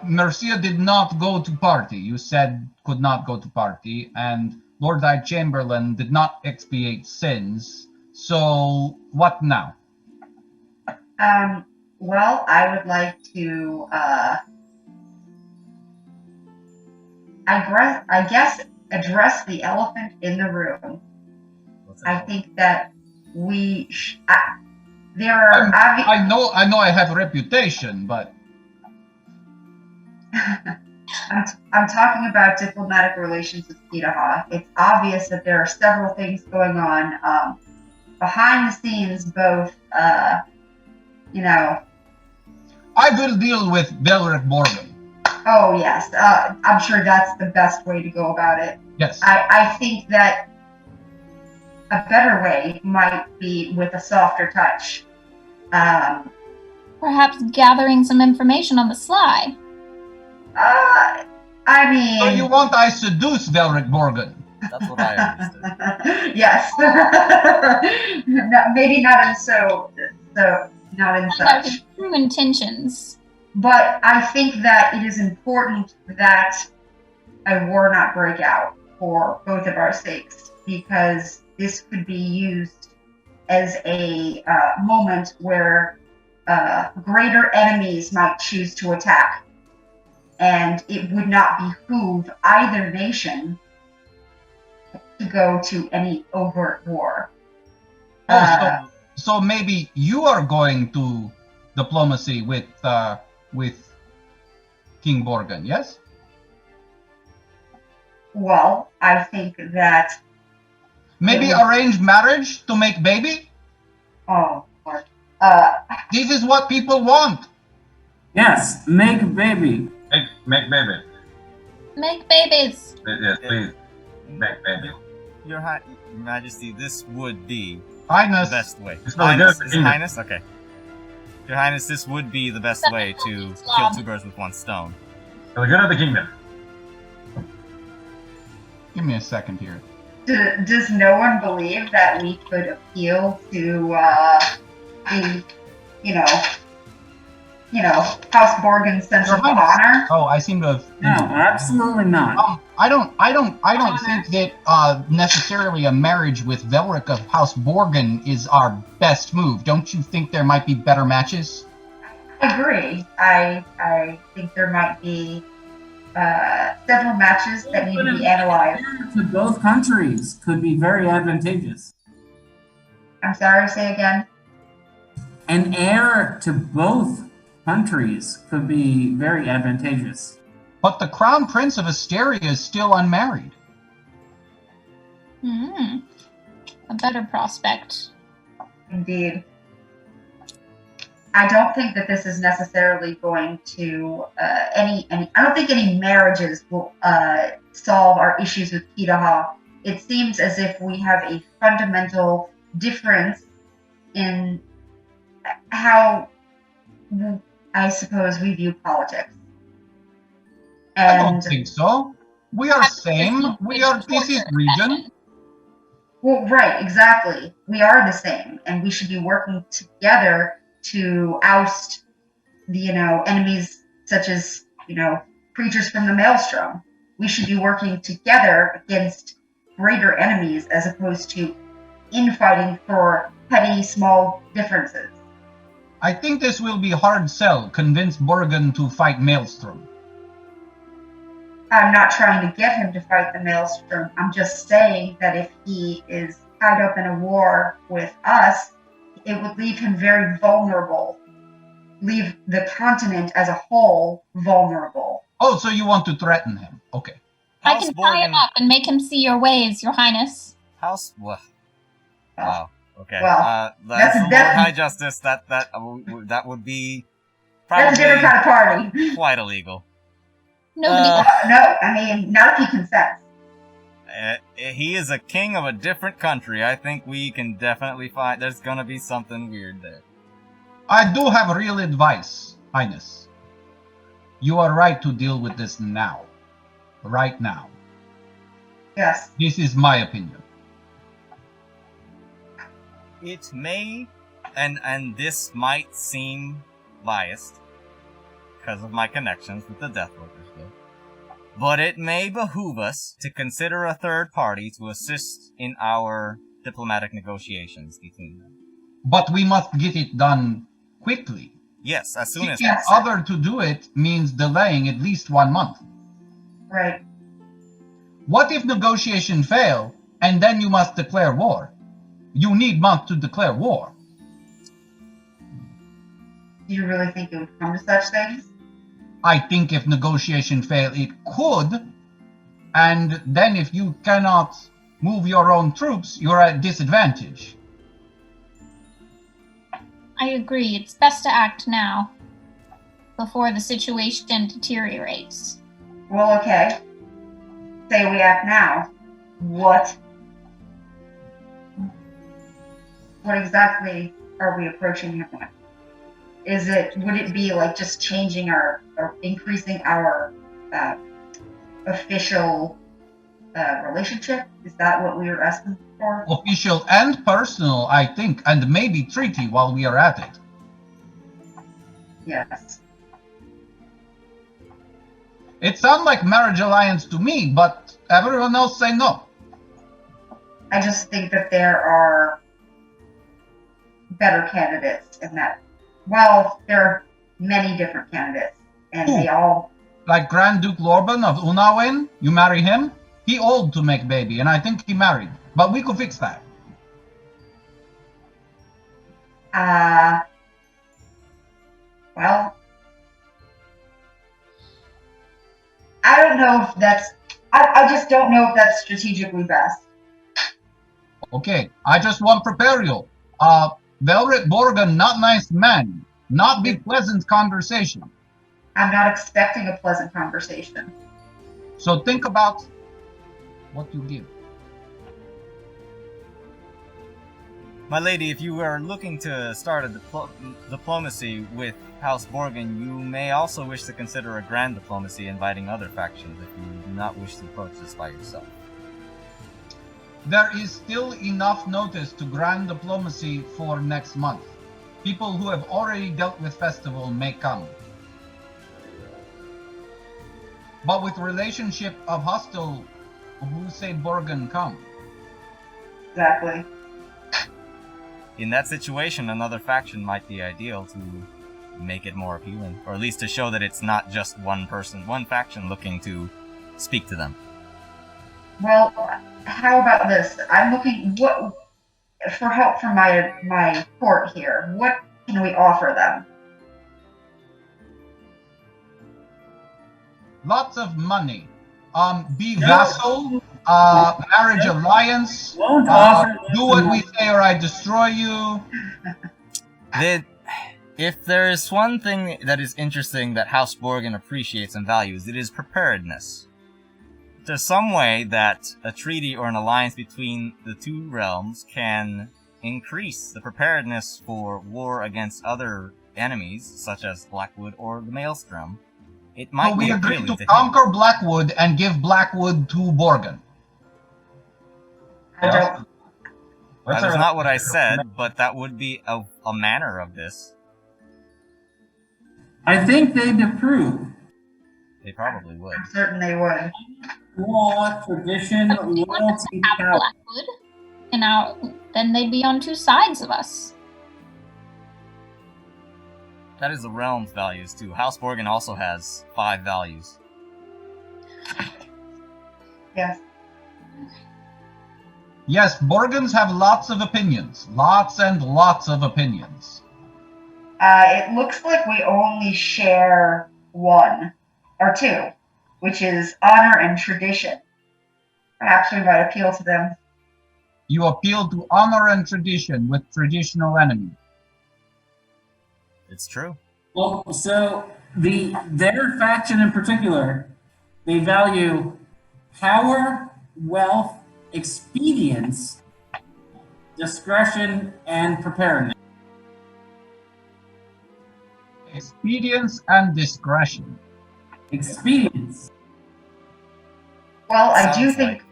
Mercia did not go to party. You said could not go to party, and Lord High Chamberlain did not expiate sins. So, what now? Well, I would like to, I guess, address the elephant in the room. I think that there are I know I have a reputation, but I'm talking about diplomatic relations with Kitaha. It's obvious that there are several things going on behind the scenes, both, you know. I will deal with Belric Morgan. Oh yes, I'm sure that's the best way to go about it. Yes. I think that a better way might be with a softer touch. Perhaps gathering some information on the sly. I mean. So you want I seduce Belric Morgan? That's what I understood. Yes. Maybe not in not in Find out such. his true intentions. But I think that it is important that a war not break out for both of our sakes, because this could be used as a moment where greater enemies might choose to attack. And it would not behoove either nation to go to any overt war. So maybe you are going to diplomacy with King Borgan, yes? Well, I think that maybe arrange marriage to make baby? Oh, Lord. This is what people want. Yes, make a baby. Make baby. Make babies. Yes, please. Make baby. Your Majesty, this would be Highness. the best way. It's really Highness, good. is it Highness? Okay. Your Highness, this would be the best way to kill two birds with one stone. For the good of the kingdom. Give me a second here. Does no one believe that we could appeal to the, House Borgen's sense of honor? Oh, I seem to have. No, absolutely not. I don't think that necessarily a marriage with Velric of House Borgen is our best move. Don't you think there might be better matches? I agree. I think there might be several matches that need to be analyzed. To both countries could be very advantageous. I'm sorry, say again? An heir to both countries could be very advantageous. But the Crown Prince of Asteria is still unmarried. A better prospect. Indeed. I don't think that this is necessarily going to I don't think any marriages will solve our issues with Kitaha. It seems as if we have a fundamental difference in how I suppose we view politics. I don't think so. We are same. We are this is region. Well, right, exactly. We are the same, and we should be working together to oust the enemies such as creatures from the maelstrom. We should be working together against greater enemies as opposed to infighting for petty small differences. I think this will be hard sell. Convince Borgen to fight Maelstrom. I'm not trying to get him to fight the maelstrom. I'm just saying that if he is tied up in a war with us, it would leave him very vulnerable. Leave the continent as a whole vulnerable. Oh, so you want to threaten him? Okay. I can tie him up and make him see your ways, Your Highness. Wow. Okay. Well, that's Lord High Justice. That would be probably that's a different kind of party. Quite illegal. Nobody. No, I mean not if he consents. He is a king of a different country. I think we can definitely find. There's gonna be something weird there. I do have real advice. Highness, you are right to deal with this now. Right now. Yes. This is my opinion. It may, and this might seem biased because of my connections with the Death Workers Guild, but it may behoove us to consider a third party to assist in our diplomatic negotiations between them. But we must get it done quickly. Yes, as soon as Seeking possible. other to do it means delaying at least 1 month. Right. What if negotiations fail and then you must declare war? You need months to declare war. Do you really think it would come to such things? I think if negotiations fail, it could. And then if you cannot move your own troops, you're at disadvantage. I agree. It's best to act now, before the situation deteriorates. Well, okay. Say we act now. What exactly are we approaching him with? Would it be like just changing or increasing our official relationship? Is that what we were asking for? Official and personal, I think, and maybe treaty while we are at it. Yes. It sounds like marriage alliance to me, but everyone else say no. I just think that there are better candidates in that. Well, there are many different candidates, and they all... Like Grand Duke Lorban of Unawin, you marry him? He old to make baby, and I think he married. But we could fix that. Well, I don't know if that's... I just don't know if that's strategically best. Okay, I just want to prepare you. Velrit Borgen, not nice man. Not be pleasant conversation. I'm not expecting a pleasant conversation. So think about what you give. My lady, if you are looking to start a diplomacy with House Borgen, you may also wish to consider a grand diplomacy inviting other factions if you do not wish to approach this by yourself. There is still enough notice to grand diplomacy for next month. People who have already dealt with festival may come. But with relationship of hostile, who say Borgen come? Exactly. In that situation, another faction might be ideal to make it more appealing, or at least to show that it's not just one person, one faction looking to speak to them. Well, how about this? I'm looking for help from my court here. What can we offer them? Lots of money. Be vassal, marriage alliance, Won't offer do what we say or I destroy you. If there is one thing that is interesting that House Borgen appreciates and values, it is preparedness. There's some way that a treaty or an alliance between the two realms can increase the preparedness for war against other enemies, such as Blackwood or the Maelstrom. It might So we be agree appealing to to him. conquer Blackwood and give Blackwood to Borgen. I don't. That is not what I said, but that would be a manner of this. I think they'd approve. They probably would. I'm certain they would. Law, tradition, But if we wanted loyalty, to have power. Blackwood, then they'd be on two sides of us. That is the realm's values, too. House Borgen also has 5 values. Yes. Yes, Borgens have lots of opinions. Lots and lots of opinions. It looks like we only share one or two, which is honor and tradition. Perhaps we might appeal to them. You appeal to honor and tradition with traditional enemies. It's true. Well, so their faction in particular, they value power, wealth, expedience, discretion, and preparedness. Expedience and discretion. Experience. Well, Sounds like-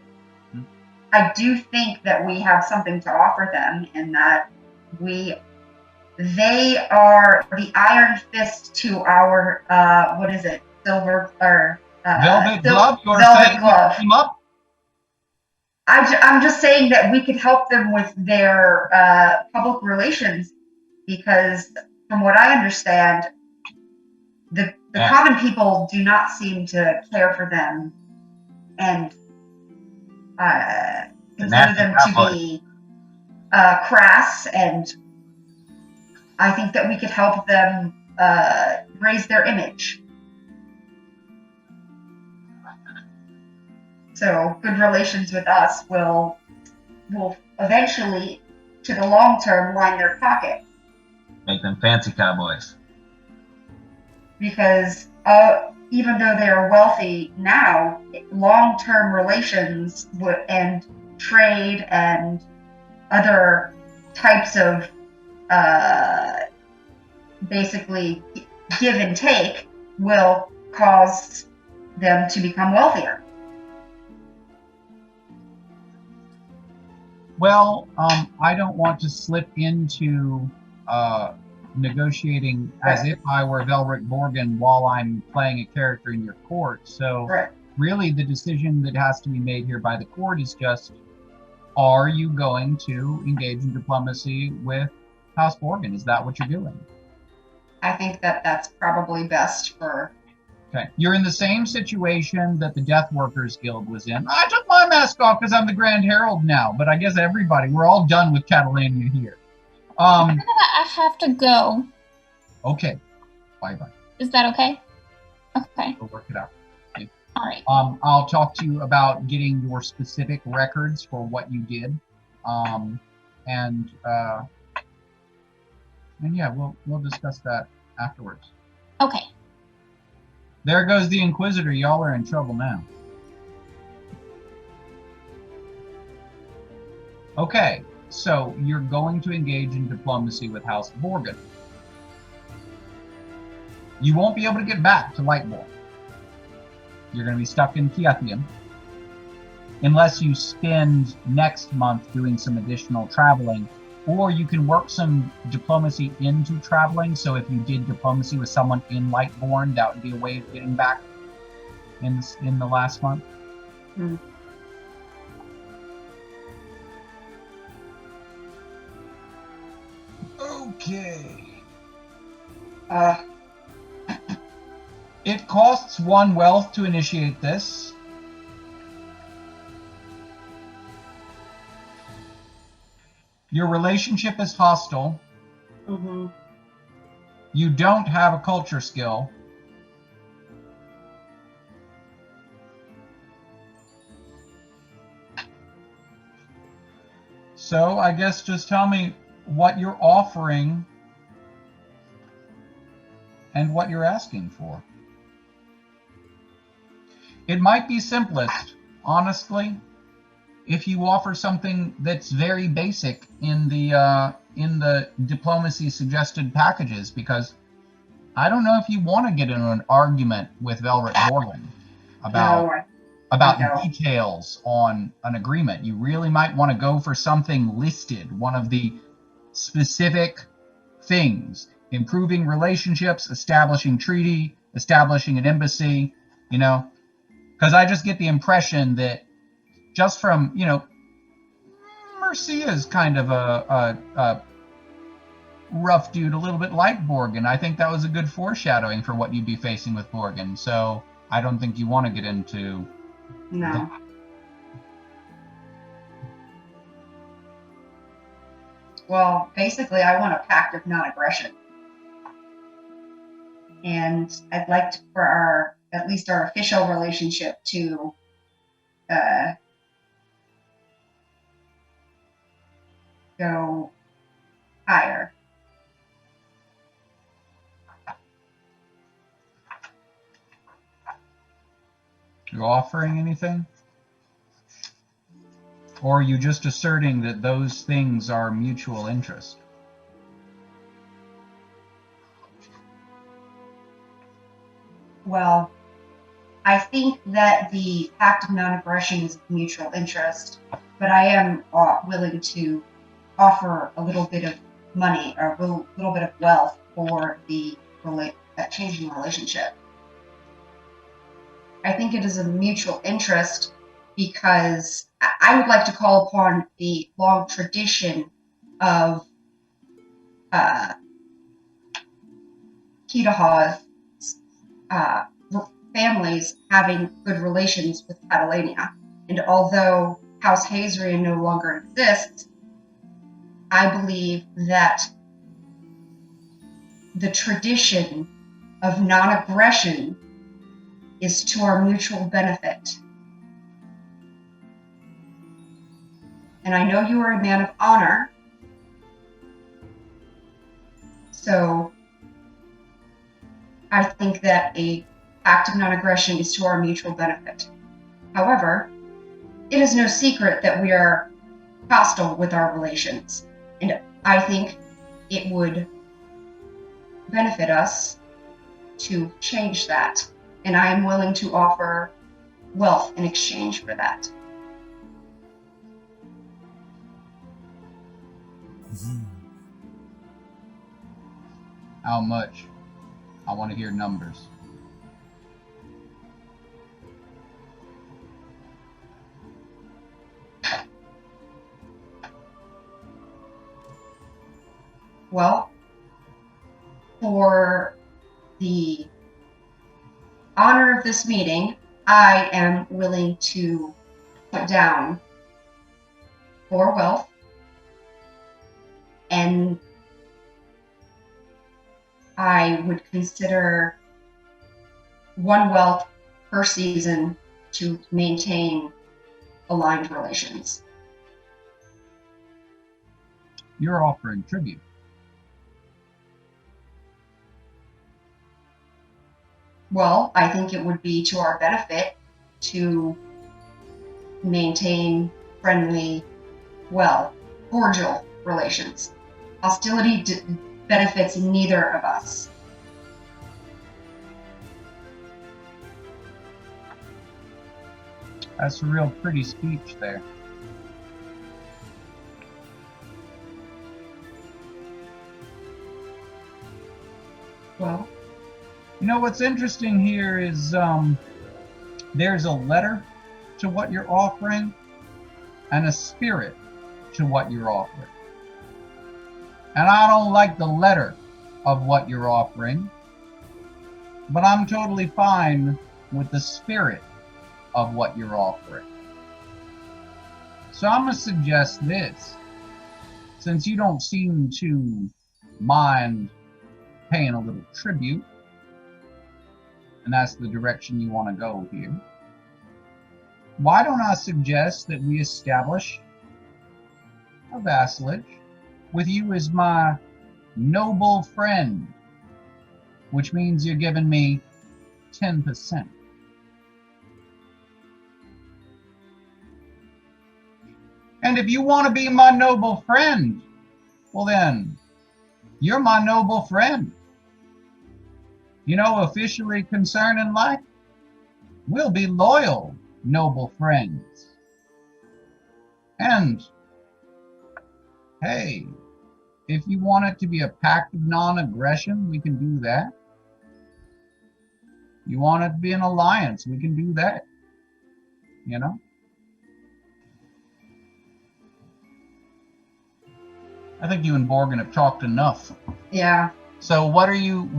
I do think that we have something to offer them in that they are the iron fist to our what is it? Silver or Velvet glove. You're velvet saying glove. team up. I'm just saying that we could help them with their public relations because, from what I understand, the Yeah. common people do not seem to care for them and consider nasty them cowboy. to be crass. And I think that we could help them raise their image. So good relations with us will eventually, to the long term, line their pocket. Make them fancy cowboys. Because even though they are wealthy now, long-term relations and trade and other types of basically give and take will cause them to become wealthier. Well, I don't want to slip into negotiating as Right. if I were Velric Borgin while I'm playing a character in your court. So Right. really the decision that has to be made here by the court is just, are you going to engage in diplomacy with House Borgin? Is that what you're doing? I think that that's probably best for... Okay. You're in the same situation that the Death Workers Guild was in. I took my mask off because I'm the Grand Herald now, but I guess we're all done with Catalania here. I have to go. Okay. Bye-bye. Is that okay? Okay. We'll work it out. All right. I'll talk to you about getting your specific records for what you did. And yeah, we'll discuss that afterwards. Okay. There goes the Inquisitor. Y'all are in trouble now. Okay, so you're going to engage in diplomacy with House Borgin. You won't be able to get back to Lightborn. You're going to be stuck in Kiathian. Unless you spend next month doing some additional traveling, or you can work some diplomacy into traveling. So if you did diplomacy with someone in Lightborn, that would be a way of getting back in the last month. Hmm. Okay. Uh, It costs 1 wealth to initiate this. Your relationship is hostile. mm-hmm. You don't have a culture skill. So I guess just tell me what you're offering and what you're asking for. It might be simplest, honestly, if you offer something that's very basic in the diplomacy suggested packages, because I don't know if you want to get into an argument with Velvet Borgin about No. details on an agreement. You really might want to go for something listed, one of the specific things: improving relationships, establishing treaty, establishing an embassy, because I just get the impression that just from, Mercia is kind of a rough dude, a little bit like Borgin. I think that was a good foreshadowing for what you'd be facing with Borgin. So I don't think you want to get into No. that. Well, basically, I want a pact of non-aggression. And I'd like for at least our official relationship to go higher. You offering anything? Or are you just asserting that those things are mutual interest? Well, I think that the pact of non-aggression is of mutual interest, but I am willing to offer a little bit of money or a little bit of wealth for the changing relationship. I think it is a mutual interest because I would like to call upon the long tradition of Kitahaw's families having good relations with Catalania. And although House Hazrian no longer exists, I believe that the tradition of non-aggression is to our mutual benefit. And I know you are a man of honor, so I think that a pact of non-aggression is to our mutual benefit. However, it is no secret that we are hostile with our relations, and I think it would benefit us to change that, and I am willing to offer wealth in exchange for that. How much? I want to hear numbers. Well, for the honor of this meeting, I am willing to put down 4 wealth, and I would consider 1 wealth per season to maintain aligned relations. You're offering tribute. Well, I think it would be to our benefit to maintain friendly, cordial relations. Hostility benefits neither of us. That's a real pretty speech there. Well, You know what's interesting here is there's a letter to what you're offering and a spirit to what you're offering. And I don't like the letter of what you're offering, but I'm totally fine with the spirit of what you're offering. So I'm going to suggest this. Since you don't seem to mind paying a little tribute, and that's the direction you want to go here, why don't I suggest that we establish a vassalage with you as my noble friend, which means you're giving me 10%. And if you want to be my noble friend, well then, you're my noble friend. You know, officially concerned in life, we'll be loyal, noble friends. And, hey, if you want it to be a pact of non-aggression, we can do that. You want it to be an alliance, we can do that. You know? I think you and Borgen have talked enough. yeah. So what are you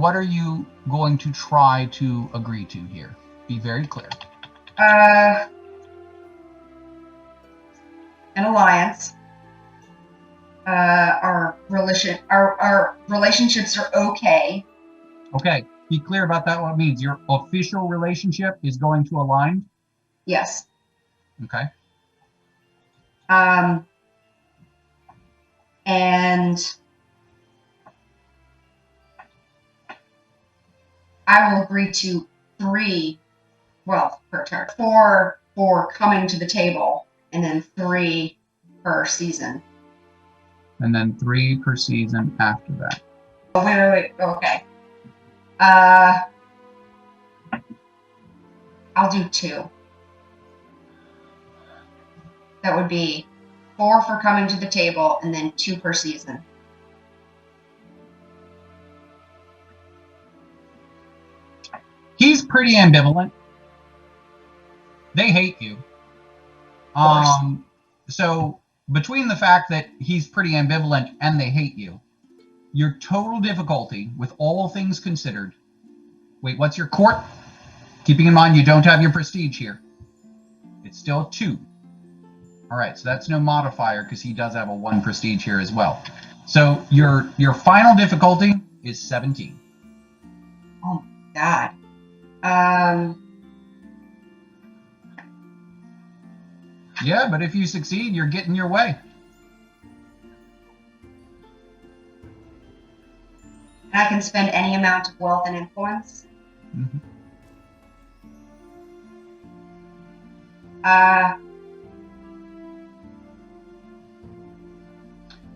going to try to agree to here? Be very clear. An alliance. Our relationships are okay. Okay, be clear about that. What it means. Your official relationship is going to align. Yes. Okay. And I will agree to 3 wealth per turn. 4 for coming to the table, and then 3 per season. And then 3 per season after that. Oh, wait. Okay. I'll do 2. That would be 4 for coming to the table, and then 2 per season. He's pretty ambivalent. They hate you. So between the fact that he's pretty ambivalent and they hate you, your total difficulty with all things considered. Wait, what's your court? Keeping in mind you don't have your prestige here. It's still 2. All right, so that's no modifier because he does have a 1 prestige here as well. So your final difficulty is 17. Oh my god. Yeah, but if you succeed, you're getting your way. And I can spend any amount of wealth and influence. Mm-hmm.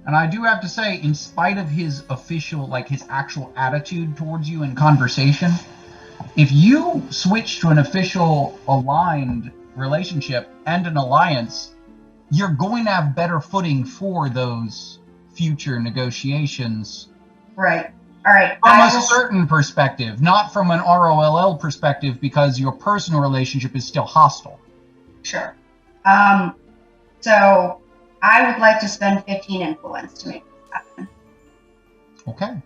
And I do have to say, in spite of his official, like his actual attitude towards you in conversation, if you switch to an official aligned relationship and an alliance, you're going to have better footing for those future negotiations. Right. All right. From a certain perspective, not from an ROLL perspective, because your personal relationship is still hostile. Sure. So I would like to spend 15 influence to make this happen. Okay.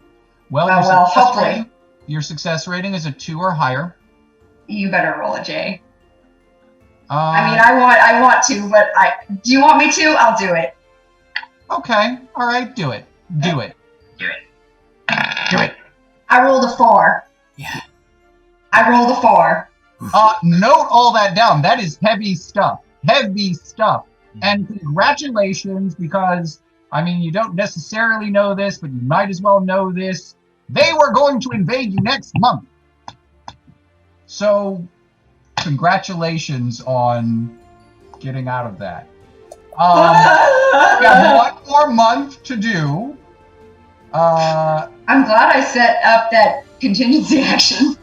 Well, Hopefully. Your success rating is a 2 or higher. You better roll a J. I mean, I want to, but do you want me to? I'll do it. Okay. All right. Do it. Do it. Do it. Do it. I rolled a 4. Yeah. I rolled a 4. Note all that down. That is heavy stuff. Heavy stuff. And congratulations, because, I mean, you don't necessarily know this, but you might as well know this. They were going to invade you next month. So, congratulations on getting out of that. We have 1 more month to do. I'm glad I set up that contingency action.